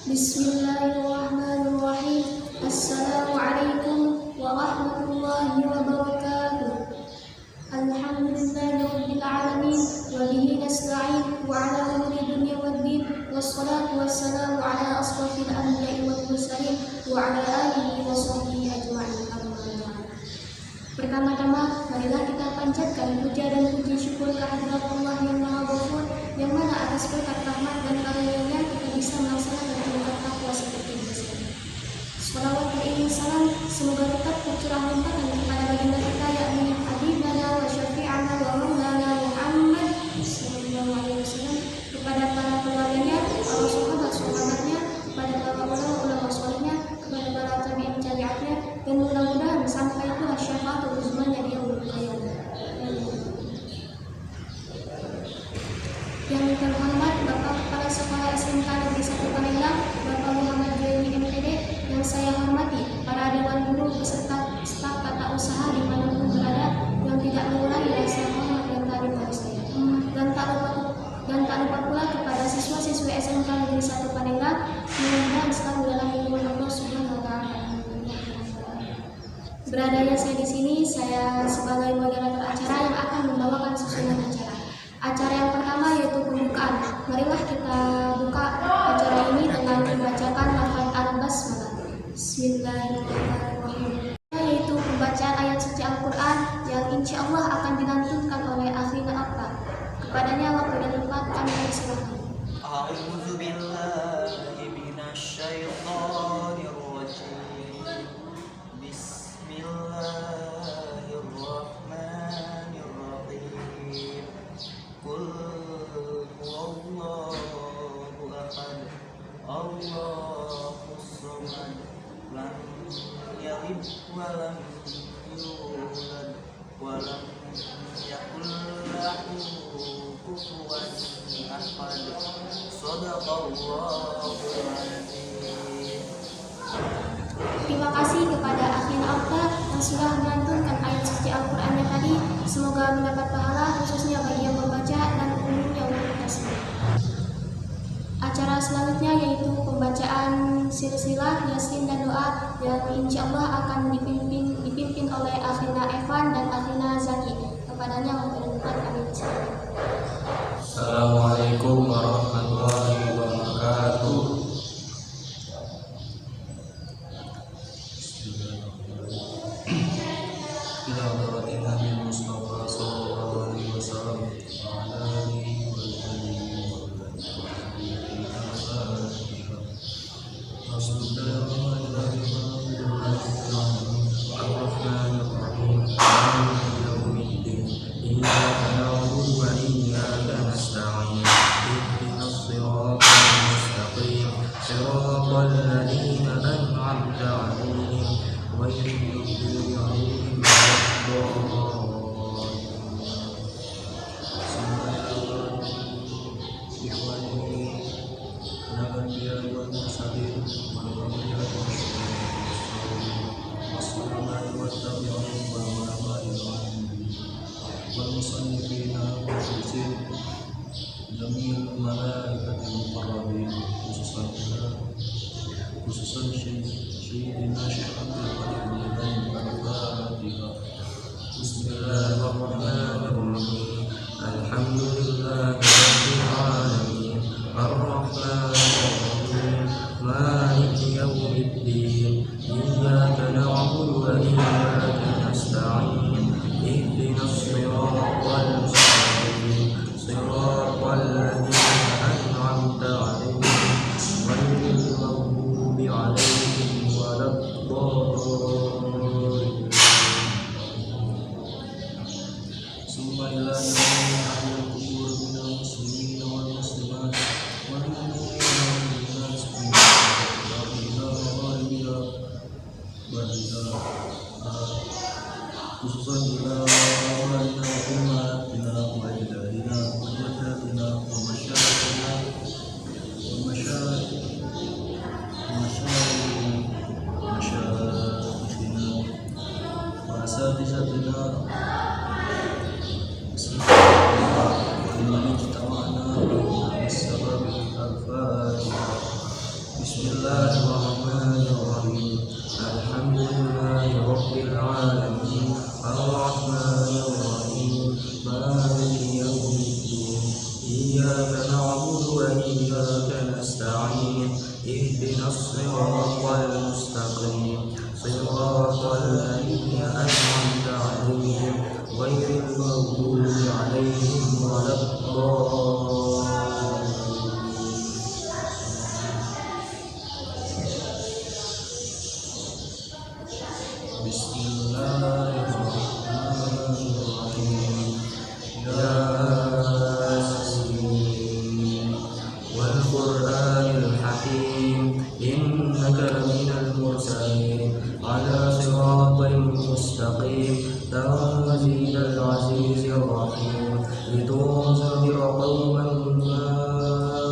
Bismillahirrahmanirrahim. Assalamualaikum warahmatullahi wabarakatuh. Alhamdulillahirabbil alamin wa bihi nasta'in wa ala umuri dunya waddin wassalatu wassalamu ala asrofil anbiya'i wal mursalin wa ala alihi wa sahbihi ajma'in. Pertama-tama, marilah kita panjatkan puja dan puji syukur kehadirat Allah yang Maha Ghafur, yang mana atas berkat rahmat dan karunia-Nya kita bisa melaksanakan ibadah takwa seperti biasa. Shalawat dan salam semoga tetap tercurah limpahkan kepada baginda kita yakni habibana wa syafi'ana wa maulana Muhammad sallallahu alaihi wasallam, kepada para keluarganya, para sahabat-sahabatnya, kepada para ulama salihnya, kepada para tabi'in tabi'atnya, dan mudah-mudahan sampai itulah syafaatul uzmanya di yaumul qiyamah. Yang terhormat Bapak Kepala Sekolah SMK Negeri 1 Palembang, Bapak Muhammad Juwaini MPD, yang saya hormati para dewan guru beserta staf tata usaha dimanapun berada, yang tidak mengurangi rasa hormat dan takdim dari saya. Dan tak lupa pula kepada siswa-siswi SMK Negeri 1 Palembang, mudah-mudahan selalu dalam lindungan Allah Subhanahu wa Ta'ala. Beradanya saya di sini, saya sebagai moderator acara yang akan membawakan susunan acara. Acara yang pertama yaitu pembukaan. Marilah kita buka acara ini dengan membacakan lafaz al-basmalah. Bismillahirrahmanirrahim. Yaitu pembacaan ayat suci Al-Quran yang insya Allah akan dilantunkan oleh Akhina Akta. Kepadanya waktu dan tempat kami persilakan. A'udzu billahi minasyaitonir rajim. Bismillahirrahmanirrahim. Qul huwallahu ahad, Allahus samad, lam yalid wa lam yulad wa lam yakul lahu kufuwan ahad. Shadaqallahul azim. Terima kasih kepada Akhina Akta yang sudah melantunkan ayat suci Al-Qurannya tadi. Semoga mendapat pahala khususnya bagi yang membaca dan umumnya untuk kita semua. Acara selanjutnya yaitu pembacaan silsilah Yasin dan doa yang insya Allah akan dipimpin oleh Akhina Evan dan Akhina Zaki. Kepadanya memperkenalkan kami persilakan. Assalamualaikum warahmatullahi wabarakatuh. khususan Syedina Syekh Abdul Qadir Al-Fatihah. Bismillahirrahmanirrahim. Alhamdulillahirabbil alamin. Ar-Rahmanir-Rahim. Maliki yaumiddin. Iyyaka na'budu wa iyyaka nasta'in. Ihdinas siratal mustaqim. Siratal ladzina an'amta 'alaihim ghairil maghdubi 'alaihim waladdallin. Bismillahirrahmanirrahim. Alhamdulillahi Rabbil Alamin. Ar-Rahmanir-Rahim. Maliki yawmiddin. Iyyaka na'budu wa iyyaka nasta'in. Ihdinas siratal mustaqim. Siratal ladzina an'amta 'alaihim ghairil maghdubi 'alaihim waladdallin. Bismillahirrahmanirrahim. Yasin wal Qur'anil hakim innaka laminal mursalin ala siratal mustaqim tanzilal azizir rahim litunzira qauman ma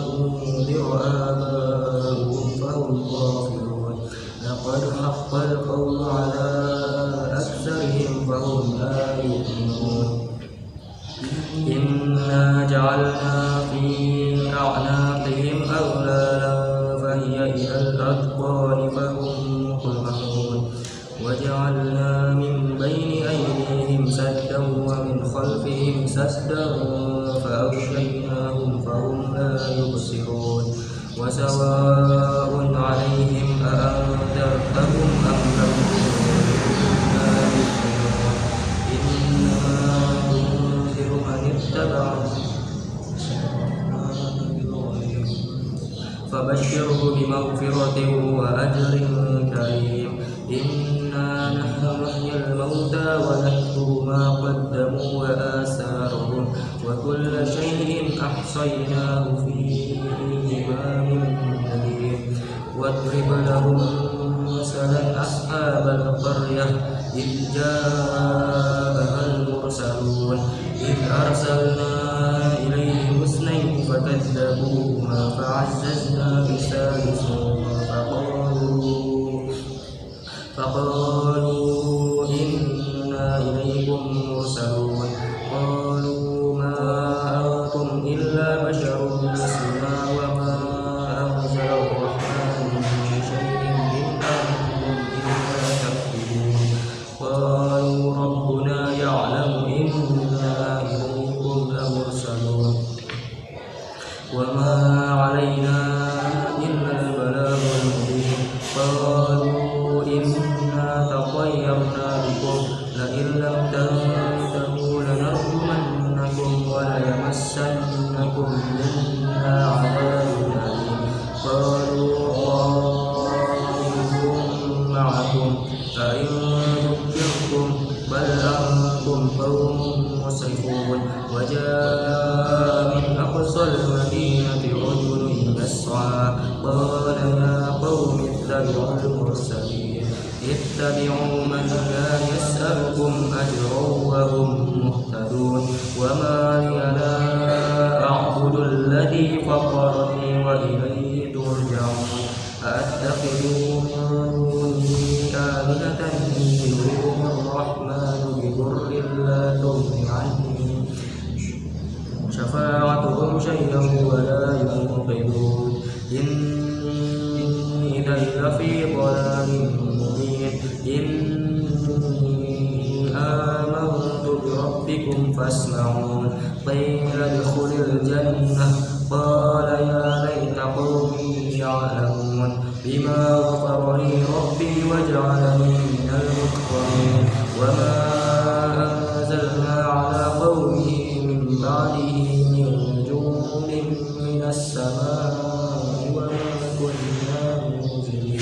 unzira aba'uhum fahum ghafilun laqad haqqal qawlu ala أكثرهم فهم لا يؤمنون إنا جعلنا في أعناقهم أغلالا فهي إلى الأذقان فهم مقمحون وجعلنا من بين أيديهم سدا ومن خلفهم سدا فأغشيناهم فهم لا يبصرون وسواء عليهم أأنذرتهم أم لم فبشره بمغفرة وأجر كريم إنا نحن نحيي الموتى ونكتب ما قدموا وآثارهم وكل شيء أحصيناه في إمام مبين واضرب لهم مثلا أصحاب القرية إذ جاءها المرسلون إذ أرسلنا إليهم اثنين فكذبوهما فعززنا بثالث فقالوا إنا إليكم مرسلون قالوا ما أنتم إلا بشر مثلنا وما أنزل الرحمن من شيء إن أنتم إلا تكذبون قالوا ربنا يعلم إنا إليكم لمرسلون وما علينا إلا البلاغ المبين قالوا إنا تطيرنا بكم لئن لم تنتهوا لنرجمنكم وليمسنكم منا عذاب أليم قالوا طائركم معكم أئن ذكرتم بل أنتم قوم مسرفون وجاء من أقصى المدينة رجل يسعى قال يا قوم اتبعوا المرسلين اتبعوا من لا يسألكم أجرا وهم مهتدون وما لي لا أعبد الذي فطرني وإليه ترجعون أأتخذ من دونه آلهة يدعوهم الرحمن بضر لا تغن عني شفاعتهم شيئا ولا ينقذون إني إذا لفي ضلال مبين إني آمنت بربكم فاسمعون قيل ادخل الجنة قال يا ليت قومي يعلمون بما غفر لي ربي وجعلني من المكرمين وما أنزلنا على قومه من بعده من جند من السماء وما كنا منزلين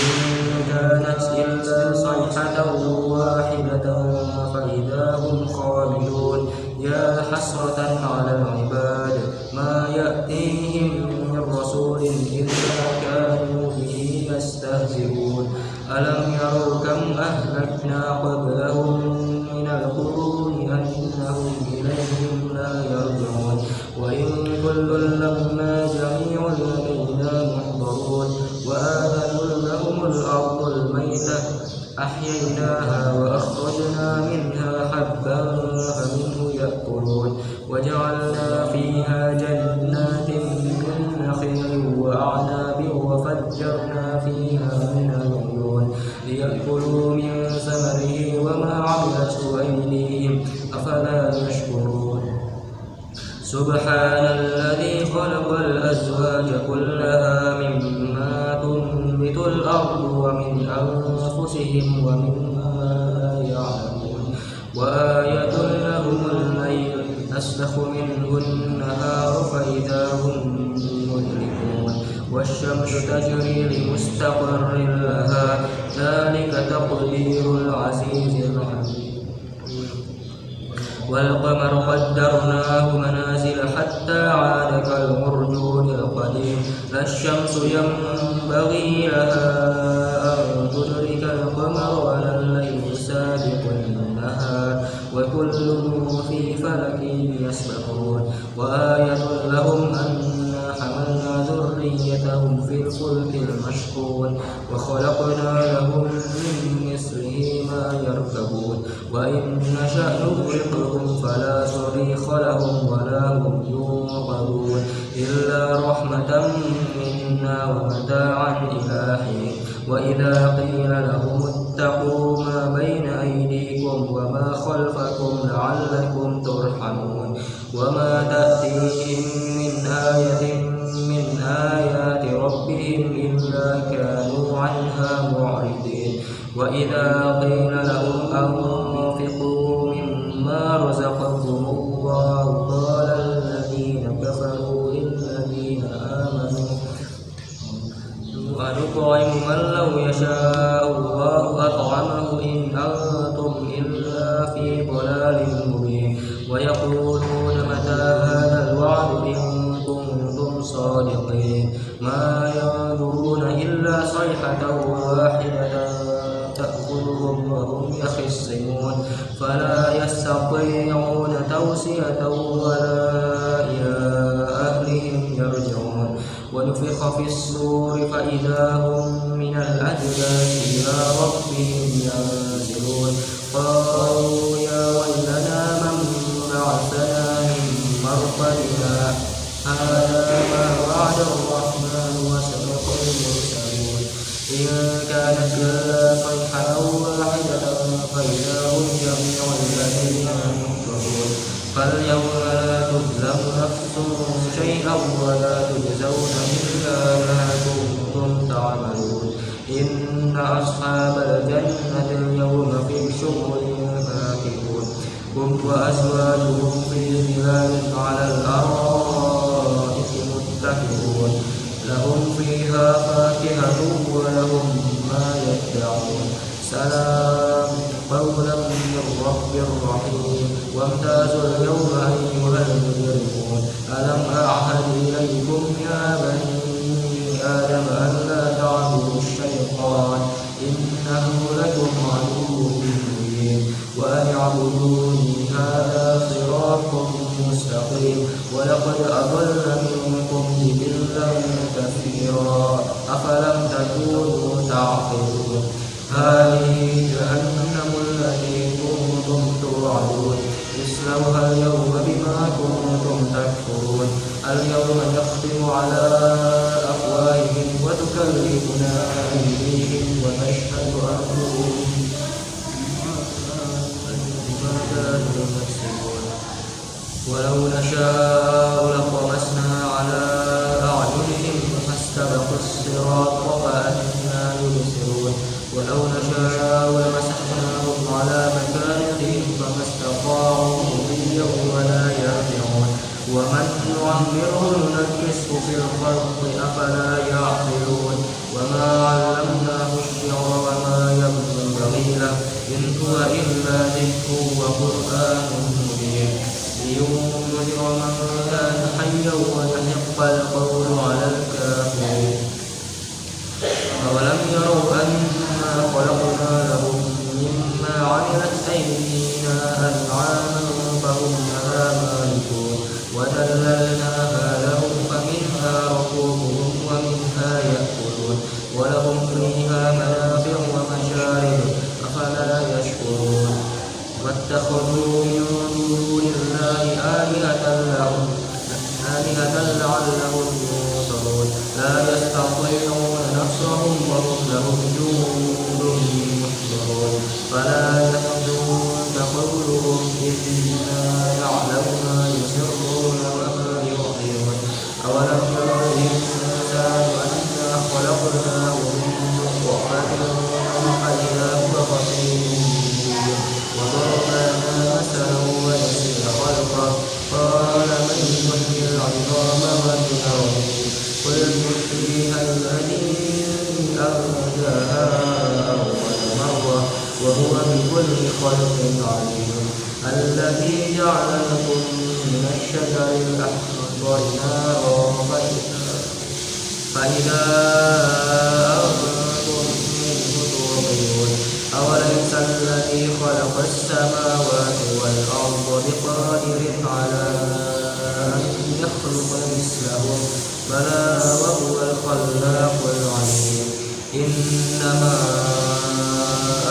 إن كانت إلا صيحة واحدة فإذا هم خامدون يا حسرة على العباد ما يأتيهم من رسول إلا كانوا به يستهزئون ألم يروا كم أهلكنا قبلهم من القرون أنهم إليهم لا يرجعون وإن كل لما جميع لدينا محضرون وآذن لهم الأرض الميتة أحييناها وأخرجنا منها حبا فمنه يأكلون وجعلنا فيها جنات من نخيل وأعناب وفجر وفجرنا فيها من العيون ليأكلوا من ثمره وما عملته أيديهم أفلا يشكرون سبحان الذي خلق الأزواج كلها مما تنبت الأرض ومن أنفسهم ومما يعلمون وآية لهم الليل نسلخ منه النهار فإذا هم مدركون والشمس تجري لمستقر لها ذلك تقدير العزيز العليم والقمر قدرناه منازل حتى عاد كالعرجون القديم لا الشمس ينبغي لها أن تدرك القمر ولا الليل سابق النهار وكل في فلك يسبحون وآية لهم أنا حملنا ذريتهم في الفلك المشحون وخلقنا لهم من مثله ما يركبون وإن نشأ نغرقهم فلا صريخ لهم ولا هم ينقذون إلا رحمة منا ومتاعا إلى حين وإذا قيل لهم اتقوا ما بين أيديكم وما خلفكم لعلكم ترحمون وما تأتيهم من آية من آيات ربهم إلا كانوا عنها معرضين وإذا قيل لهم أنفقوا مما رزقكم الله قال الذين كفروا للذين آمنوا ونطعم من لو يشاء الله أطعمه إن أنتم إلا في ضلال مبين ويقولون متى هذا الوعد إن كنتم صادقين ما ينظرون إلا صيحة واحدة تأخذهم وهم يخصمون فلا يستطيعون توصية ولا إلى أهلهم يرجعون ونفخ في الصور فإذا هم من الأجداث إلى ربهم ينزلون قالوا يا ويلنا من بعثنا من مرقدنا هذا ما وعد الرحمن وصدق المرسلون إن كانت إلا صيحة واحدة فإذا هم جميع الذين ينكرون فاليوم لا تظلم نفس شيئا ولا تجزون إلا ما كنتم تعملون إن أصحاب الجنة اليوم في شغل فاكهون هم وأزواجهم في ظلال على الأرائك متكئون لهم فيها فاكهة ولهم ما يدعون سلام قولا من رب رحيم وامتازوا اليوم أيها المجرمون ألم أعهد إليكم يا بني آدم ألا تعبدوا الشيطان إنه لكم عدو مبين وأن اعبدوني هذا صراط مستقيم ولقد أضل منكم جبلا كثيرا أفلم تكونوا تعقلون هذه جهنم التي كنتم توعدون اصلوها اليوم بما كنتم تكفرون اليوم نختم على أفواههم وتكلمنا أيديهم وتشهد أرجلهم بما كانوا يكسبون ولو نشاء لطمسنا على أعينهم فاستبقوا الصراط فأنى يبصرون ولو نشاء لمسحناهم على مكانتهم فما استطاعوا مضيا ولا يرجعون ومن نعمره ننكسه في الخلق أفلا يعقلون وما علمناه الشعر وما ينبغي له إن هو إلا ذكر وقرآن مبين لينذر من كان حيا ويحق القول على الكافرين أولم يروا أنا خلقنا لهم مما عملت أيدينا أنعاما فهم لها مالكون وذللناها لهم فمنها ركوبهم ومنها يأكلون ولهم فيها منافع ومشارب أفلا يشكرون واتخذوا من دون الله آلهة لعلهم ينصرون لا يستطيعون نصرهم وهم لهم جند محضرون فلا يحزنك قولهم إنا نعلم ما يسرون وما يعلنون أولم ير الإنسان أنا خلقناه من نطفة فإذا هو خصيم مبين وضربنا مثلا ونسي خلقه قال من يحيي العظام وهي رميم قل يحييها الذي أنشأها أول مرة وهو بكل خلق عليم الذي جعل لكم من الشجر الأخضر نارا فإذا أنتم منه توقدون أوليس الذي خلق السماوات والأرض بقادر على أن يخلق مثلهم بلى وهو الخلاق العليم إنما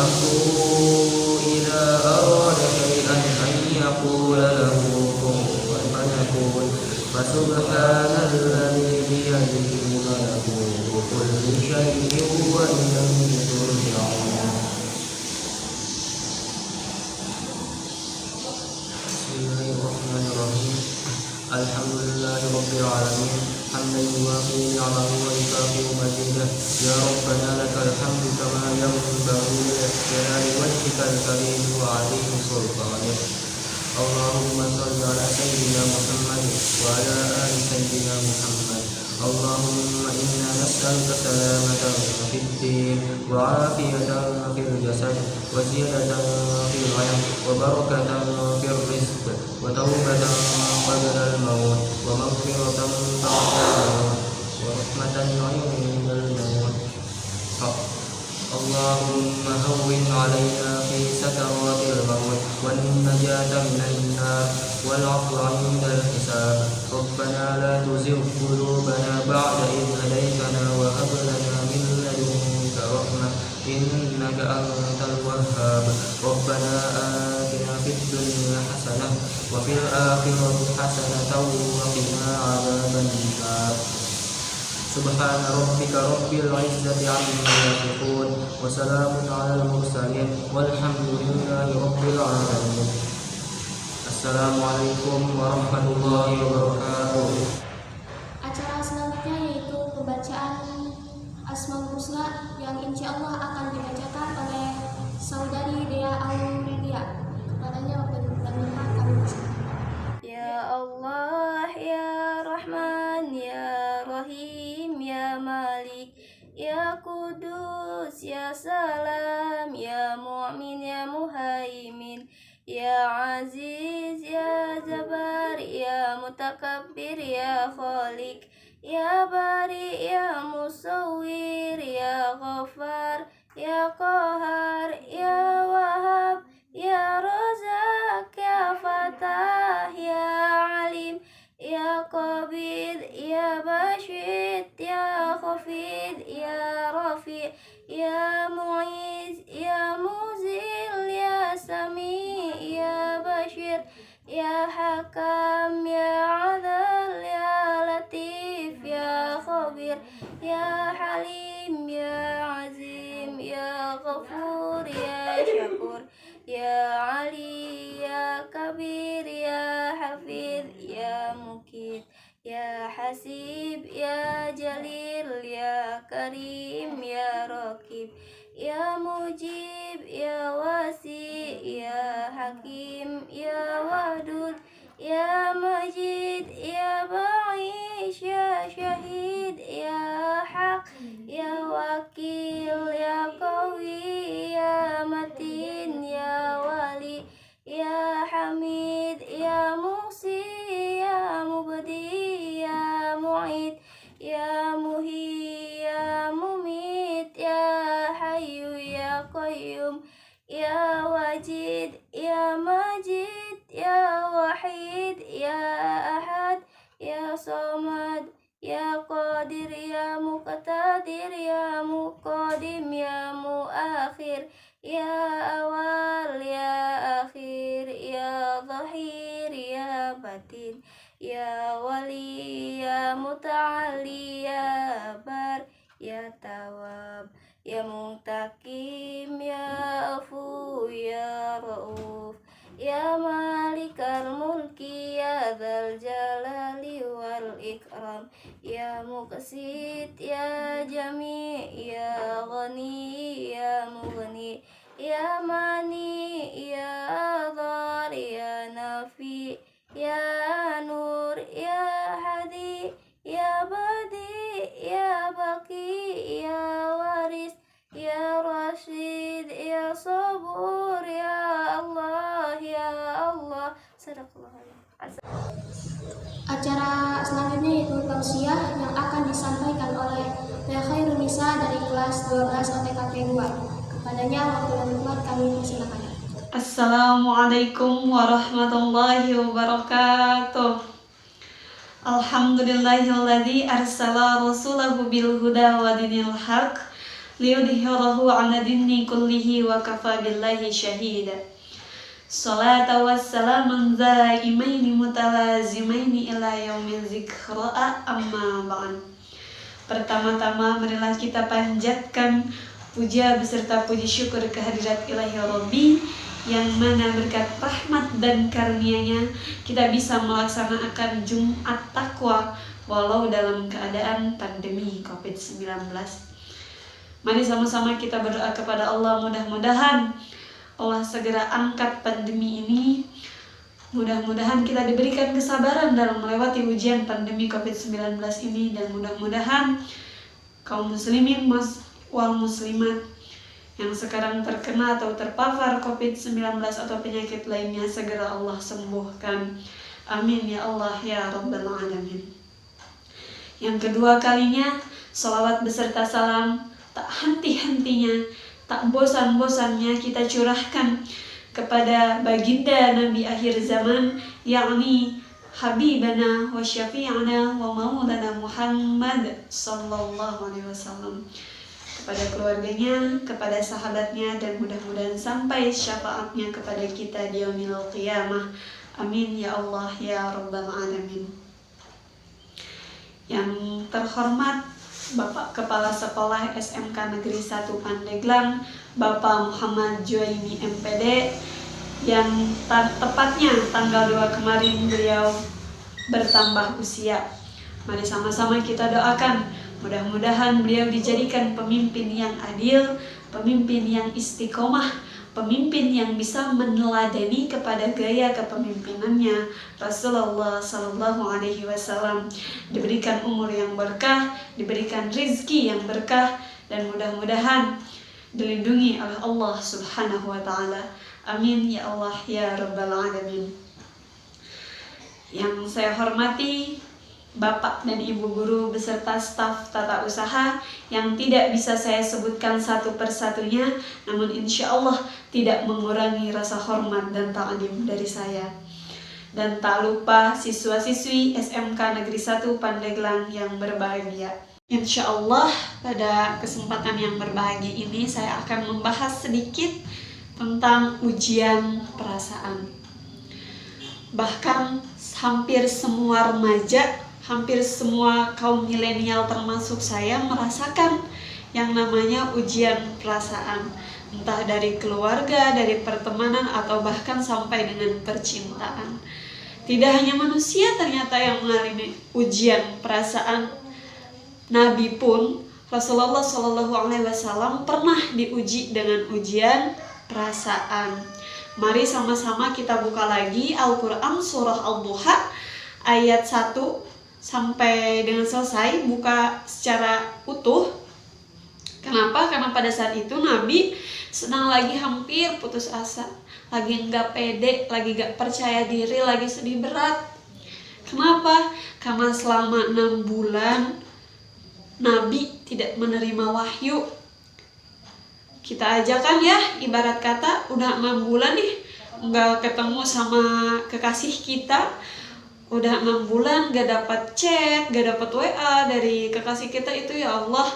أمره إذا أراد شيئا أن يقول له كن فيكون فسبحان الذي بيده ملكوت كل شيء وإليه ترجعون بسم الله الرحمن الرحيم الحمد لله رب العالمين حمدا يوافي نعمه ويكافئ مزيده يا ربنا لك الحمد كما ينبغي لجلال وجهك الكريم وعظيم سلطانك اللهم صل على سيدنا محمد وعلى آل سيدنا محمد اللهم إنا نسألك سلامة في الدين وعافية في الجسد وزيادة في العلم وبركة في الرزق وتوبة قبل الموت ومغفرة بعد الموت ورحمة عند الموت اللهم هون علينا في سكرات الموت والنجاة من النار والعفو عند الحساب ربنا لا تزغ قلوبنا بعد إذ هديتنا وهب لنا من لدنك رحمة إنك أنت الوهاب ربنا آتنا في الدنيا حسنة وفي الآخرة حسنة وقنا عذاب النار سبحان ربك رب العزة عما يصفون وسلام على المرسلين والحمد لله رب العالمين. Assalamualaikum warahmatullahi wabarakatuh. Acara selanjutnya yaitu pembacaan Asmaul Husna yang insya Allah akan dibacakan oleh saudari Dea Aurelia. Kepadanya berminat kami persilakan. Ya Allah, Ya Rahman, Ya Rahim, Ya Malik, Ya Kudus, Ya Salam, Ya Mu'min, Ya Muhaimin, Ya Aziz, Ya Jabbar, Ya Mutakabbir, Ya Khalik, Ya Bari, Ya Musawwir, Ya Ghaffar, Ya Qahar, Ya Wahhab, Ya Razak, Ya Fatah, Ya Alim, Ya Qabid, Ya Bashid, Ya Khafid, Ya Rafi, Ya Mu'iz, Ya Muzil, Ya Sami, Ya Bashir, Ya Hakam, Ya Adal, Ya Latif, Ya Khabir, Ya Halim, Ya Azim, Ya Ghafur, Ya Syakur, Ya Ali, Ya Kabir, Ya Hafid, Ya Mukid, Ya Hasib, Ya Jalil, Ya Karim, Ya Rakib, Ya Mujib, Ya Wasi, Ya Hakim, Ya Wadud, Ya Majid, Ya Ba'ish, Ya Syahid, Ya Haq, Ya Wakil, Ya Qawi, Ya Matin, Ya Wali, Ya Hamid, Ya Musi, Ya Mubdi, Ya Mu'id, Ya Muhi, Ya Mumit, Ya Hayyu, Ya Qayyum, Ya Wajid, Ya Majid, Ya Wahid, Ya Ahad, Ya Samad, Ya Qadir, Ya Muqtadir, Ya Muqadim, Ya Muakhir, Ya Awal, Ya Akhir, Ya Zahir, Ya Batin, Ya Wali, Ya Muta'ali, Ya Bar, ya Tawwab, ya Muntakim, ya Afu, ya Rauf, ya Malikal Mulki, ya Dzal Jalali wal Ikram, ya Muqsit, ya Jami, ya Ghani, ya Mughni, ya Mani, ya Dhar, ya Nafi, ya Nur, ya Hadi, ya Badi, ya Baqi, ya Waris, ya Rashid, ya Sabur, ya Allah, ya Allah. Sadaqallahul azim. Acara selanjutnya yaitu tausiah yang akan disampaikan oleh Khairun Nisa dari kelas 12 OTKP 2. Kepadanya waktu dan tempat kami persilakan. Assalamualaikum warahmatullahi wabarakatuh. Alhamdulillahilladzi arsala rasulahu bil huda wa dinil haq liyudhhirahu 'ala dini kullihi wa kafa billahi syahida. Salatu wassalamun zaimaini mutalazimaini ila yaumil zikra, amma ba'd. Pertama-tama marilah kita panjatkan puja beserta puji syukur kehadirat Ilahi Rabbi, yang mana berkat rahmat dan karunia-Nya kita bisa melaksanakan Jumat Takwa walau dalam keadaan pandemi COVID-19. Mari sama-sama kita berdoa kepada Allah, mudah-mudahan Allah segera angkat pandemi ini. Mudah-mudahan kita diberikan kesabaran dalam melewati ujian pandemi COVID-19 ini, dan mudah-mudahan kaum muslimin wal muslimat yang sekarang terkena atau terpapar COVID-19 atau penyakit lainnya segera Allah sembuhkan. Amin ya Allah ya Rabbal Alamin. Yang kedua kalinya, salawat beserta salam tak henti-hentinya, tak bosan-bosannya kita curahkan kepada baginda Nabi akhir zaman, yakni Habibana wa Syafi'ana wa Maulana Muhammad sallallahu alaihi wasallam, kepada keluarganya, kepada sahabatnya, dan mudah-mudahan sampai syafaatnya kepada kita di yaumil qiyamah. Amin ya Allah ya Rabbal Alamin. Yang terhormat Bapak Kepala Sekolah SMK Negeri 1 Pandeglang, Bapak Muhammad Juwaini MPD, yang tepatnya tanggal 2 kemarin beliau bertambah usia. Mari sama-sama kita doakan, mudah-mudahan beliau dijadikan pemimpin yang adil, pemimpin yang istiqomah, pemimpin yang bisa meneladani kepada gaya kepemimpinannya Rasulullah Sallallahu Alaihi Wasallam, diberikan umur yang berkah, diberikan rizki yang berkah, dan mudah-mudahan dilindungi oleh Allah Subhanahu Wa Taala. Amin ya Allah ya Rabbal Alamin. Yang saya hormati Bapak dan Ibu guru beserta staf tata usaha yang tidak bisa saya sebutkan satu persatunya, namun insya Allah tidak mengurangi rasa hormat dan ta'zim dari saya. Dan tak lupa siswa-siswi SMK Negeri 1 Pandeglang yang berbahagia. Insya Allah pada kesempatan yang berbahagia ini saya akan membahas sedikit tentang ujian perasaan. Bahkan hampir semua remaja, hampir semua kaum milenial termasuk saya merasakan yang namanya ujian perasaan, entah dari keluarga, dari pertemanan, atau bahkan sampai dengan percintaan. Tidak hanya manusia ternyata yang mengalami ujian perasaan, Nabi pun Rasulullah Shallallahu Alaihi Wasallam pernah diuji dengan ujian perasaan. Mari sama-sama kita buka lagi Al-Quran surah Al-Duha ayat 1 sampai dengan selesai, buka secara utuh. Kenapa? Karena pada saat itu Nabi sedang lagi hampir putus asa, lagi nggak pede, lagi nggak percaya diri, lagi sedih berat. Kenapa? Karena selama 6 bulan Nabi tidak menerima wahyu. Kita aja kan ya, ibarat kata udah 6 bulan nih nggak ketemu sama kekasih kita, udah 6 bulan gak dapat chat, gak dapat WA dari kekasih kita itu. Ya Allah,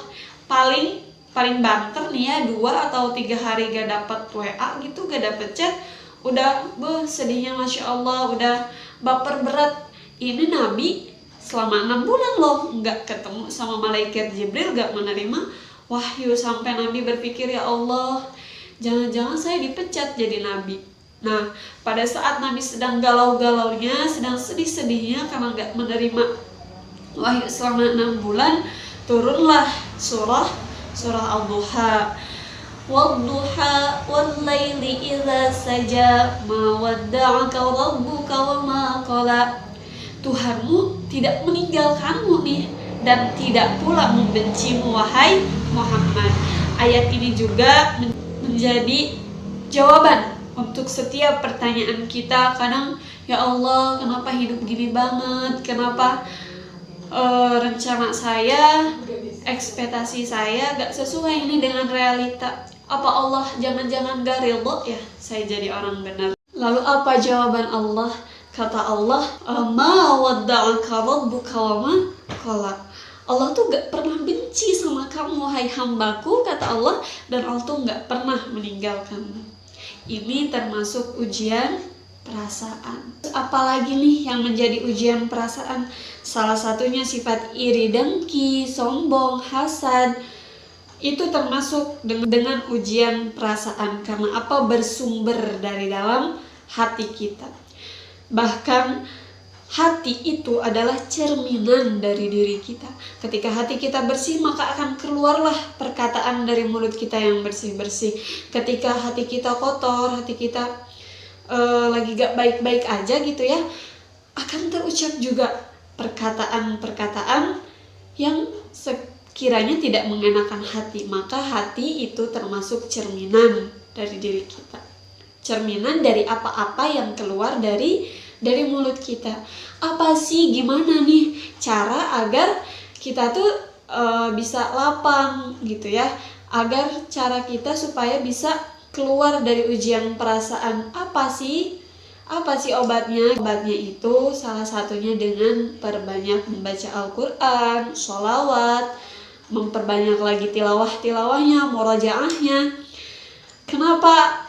paling banter nih ya 2 atau 3 hari gak dapat WA gitu, gak dapat chat, udah sedihnya Masya Allah, udah baper berat. Ini Nabi selama 6 bulan loh nggak ketemu sama malaikat Jibril, nggak menerima wahyu, sampai Nabi berpikir, ya Allah, jangan-jangan saya dipecat jadi Nabi. Nah, pada saat Nabi sedang galau-galaunya, sedang sedih-sedihnya karena nggak menerima wahyu selama 6 bulan, turunlah surah Al-Duha. Wadduha wallaili idza saja ma wadda'aka rabbuka wa ma qala. Tuhanmu tidak meninggalkanmu nih, dan tidak pula membencimu wahai Muhammad. Ayat ini juga menjadi jawaban untuk setiap pertanyaan kita. Kadang, ya Allah, kenapa hidup gini banget, kenapa rencana saya, ekspektasi saya gak sesuai ini dengan realita. Apa Allah jangan-jangan gak ridho ya saya jadi orang benar? Lalu apa jawaban Allah? Kata Allah, ma wadda'aka rabbuka wa ma qala. Allah tuh gak pernah benci sama kamu wahai hambaku, kata Allah, dan Allah tuh gak pernah meninggalkanmu. Ini termasuk ujian perasaan. Apalagi nih yang menjadi ujian perasaan? Salah satunya sifat iri, dengki, sombong, hasad. Itu termasuk dengan ujian perasaan. Karena apa? Bersumber dari dalam hati kita. Bahkan hati itu adalah cerminan dari diri kita. Ketika hati kita bersih, maka akan keluarlah perkataan dari mulut kita yang bersih-bersih. Ketika hati kita kotor, hati kita lagi gak baik-baik aja gitu ya, akan terucap juga perkataan-perkataan yang sekiranya tidak mengenakan hati. Maka hati itu termasuk cerminan dari diri kita. Cerminan dari apa-apa yang keluar dari mulut kita. Apa sih, gimana nih cara agar kita tuh bisa lapang gitu ya, agar cara kita supaya bisa keluar dari ujian perasaan? Apa sih obatnya? Obatnya itu salah satunya dengan perbanyak membaca Al-Quran, sholawat, memperbanyak lagi tilawahnya, murojaahnya. Kenapa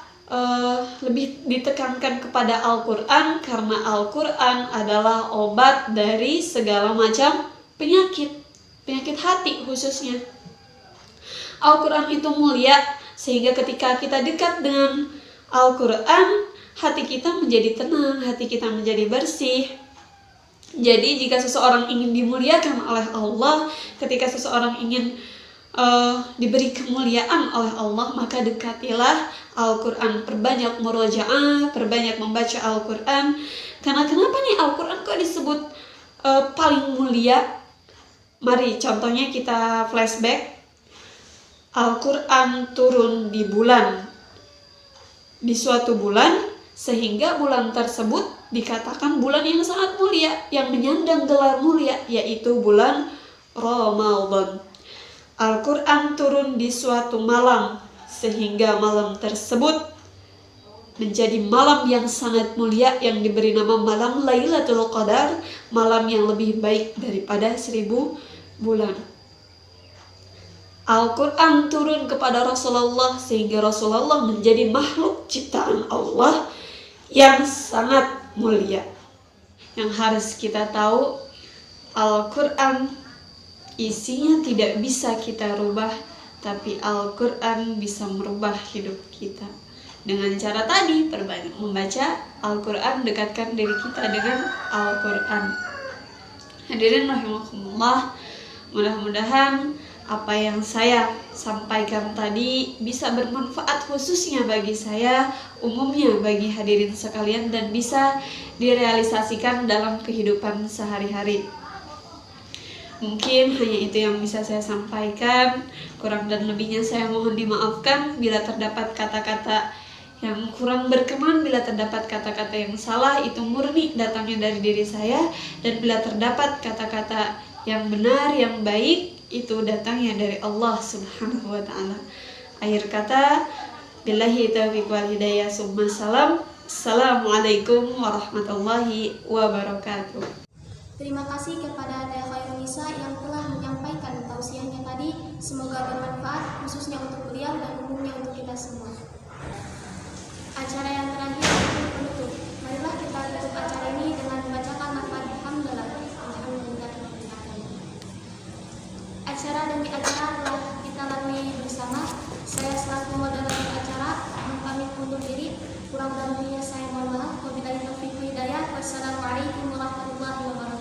lebih ditekankan kepada Al-Quran? Karena Al-Quran adalah obat dari segala macam penyakit hati khususnya. Al-Quran itu mulia, sehingga ketika kita dekat dengan Al-Quran, hati kita menjadi tenang, hati kita menjadi bersih. Jadi jika seseorang ingin dimuliakan oleh Allah, ketika seseorang ingin diberi kemuliaan oleh Allah, maka dekatilah Al-Quran, perbanyak murojaah, perbanyak membaca Al-Quran. Karena kenapa nih Al-Quran kok disebut paling mulia? Mari contohnya kita flashback. Al-Quran turun di suatu bulan, sehingga bulan tersebut dikatakan bulan yang sangat mulia, yang menyandang gelar mulia, yaitu bulan Ramadan. Al-Quran turun di suatu malam, sehingga malam tersebut menjadi malam yang sangat mulia, yang diberi nama malam Lailatul Qadar, malam yang lebih baik daripada 1000 bulan. Al-Quran turun kepada Rasulullah, sehingga Rasulullah menjadi makhluk ciptaan Allah yang sangat mulia. Yang harus kita tahu, Al-Quran isinya tidak bisa kita rubah, tapi Al-Quran bisa merubah hidup kita. Dengan cara tadi, perbanyak membaca Al-Quran, dekatkan diri kita dengan Al-Quran. Hadirin rahimakumullah, mudah-mudahan apa yang saya sampaikan tadi bisa bermanfaat khususnya bagi saya, umumnya bagi hadirin sekalian, dan bisa direalisasikan dalam kehidupan sehari-hari. Mungkin hanya itu yang bisa saya sampaikan. Kurang dan lebihnya saya mohon dimaafkan bila terdapat kata-kata yang kurang berkenan, bila terdapat kata-kata yang salah, itu murni datangnya dari diri saya. Dan bila terdapat kata-kata yang benar, yang baik, itu datangnya dari Allah Subhanahu wa ta'ala. Akhir kata, billahi taufiq wal hidayah, summa salam. Assalamualaikum warahmatullahi wabarakatuh. Terima kasih kepada Teh Khairunisa yang telah menyampaikan tausiahnya tadi. Semoga bermanfaat khususnya untuk beliau dan umumnya untuk kita semua. Acara yang terakhir untuk penutup. Marilah kita tutup acara ini dengan membacakan lafaz hamdalah. Alhamdulillah. Wassalamualaikum warahmatullahi wabarakatuh.